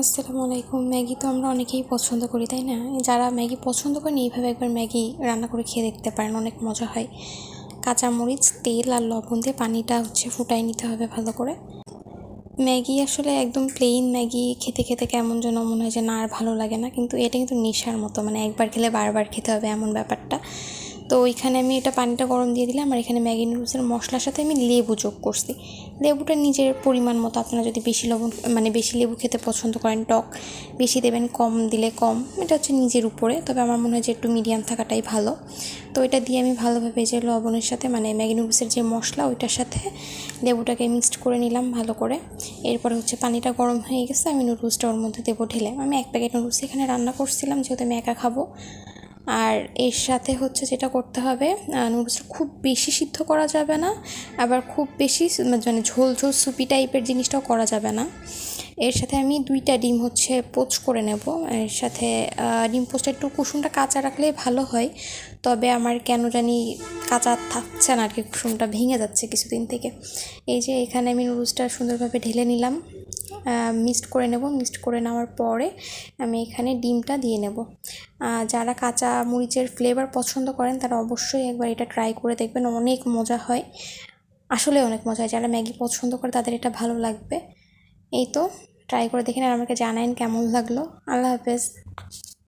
আসসালামু আলাইকুম। ম্যাগি তো আমরা অনেকেই পছন্দ করি, তাই না? যারা ম্যাগি পছন্দ করেন এইভাবে একবার ম্যাগি রান্না করে খেয়ে দেখতে পারেন, অনেক মজা হয়। কাঁচামরিচ, তেল আর লবণ দিয়ে পানিটা ফুটাই নিতে হবে ভালো করে। ম্যাগি আসলে একদম প্লেন ম্যাগি খেতে খেতে কেমন যেন মনে হয় যে না আর ভালো লাগে না, কিন্তু এটা কিন্তু নেশার মতো, মানে একবার খেলে বারবার খেতে হবে এমন ব্যাপারটা। তো ওইখানে আমি এটা পানিটা গরম দিয়ে দিলাম, আর এখানে ম্যাগি নুডলসের মশলার সাথে আমি লেবু যোগ করছি। লেবুটা নিজের পরিমাণ মতো, আপনারা যদি বেশি লবণ মানে বেশি লেবু খেতে পছন্দ করেন, টক বেশি দেবেন, কম দিলে কম, এটা নিজের উপরে। তবে আমার মনে হয় যে একটু মিডিয়াম থাকাটাই ভালো। তো এটা দিয়ে আমি ভালোভাবে যে লবণের সাথে মানে ম্যাগি নুডলসের যে মশলা ওইটার সাথে লেবুটাকে মিক্সড করে নিলাম ভালো করে। এরপরে পানিটা গরম হয়ে গেছে, আমি নুডলসটা ওর মধ্যে দেবো ঢেলে। আমি 1 প্যাকেট নুডলস এখানে রান্না করছিলাম, যেহেতু আমি একা খাবো। আর এর সাথে যেটা করতে হবে, নুডলসটা খুব বেশি সিদ্ধ করা যাবে না, আবার খুব বেশি মানে ঝোল ঝোল সুপি টাইপের জিনিসটাও করা যাবে না। এর সাথে আমি 2টা ডিম পোচ করে নেব। এর সাথে ডিম পোচটা একটু কুসুমটা কাঁচা রাখলেই ভালো হয়, তবে আমার কেন জানি কাঁচা থাকছে না আর কি, কুসুমটা ভেঙে যাচ্ছে কিছুদিন থেকে। এই যে এখানে আমি নুডলসটা সুন্দরভাবে ঢেলে নিলাম, মিক্সড করে নেব। মিক্সড করে নেওয়ার পরে আমি এখানে ডিমটা দিয়ে নেব। যারা কাঁচা মরিচের ফ্লেভার পছন্দ করেন তারা অবশ্যই একবার এটা ট্রাই করে দেখবেন, অনেক মজা হয়, আসলে অনেক মজা হয়। যারা ম্যাগি পছন্দ করে তাদের এটা ভালো লাগবে। এই তো, ট্রাই করে দেখেন আর আমাকে জানাবেন কেমন লাগলো। আল্লাহ হাফেজ।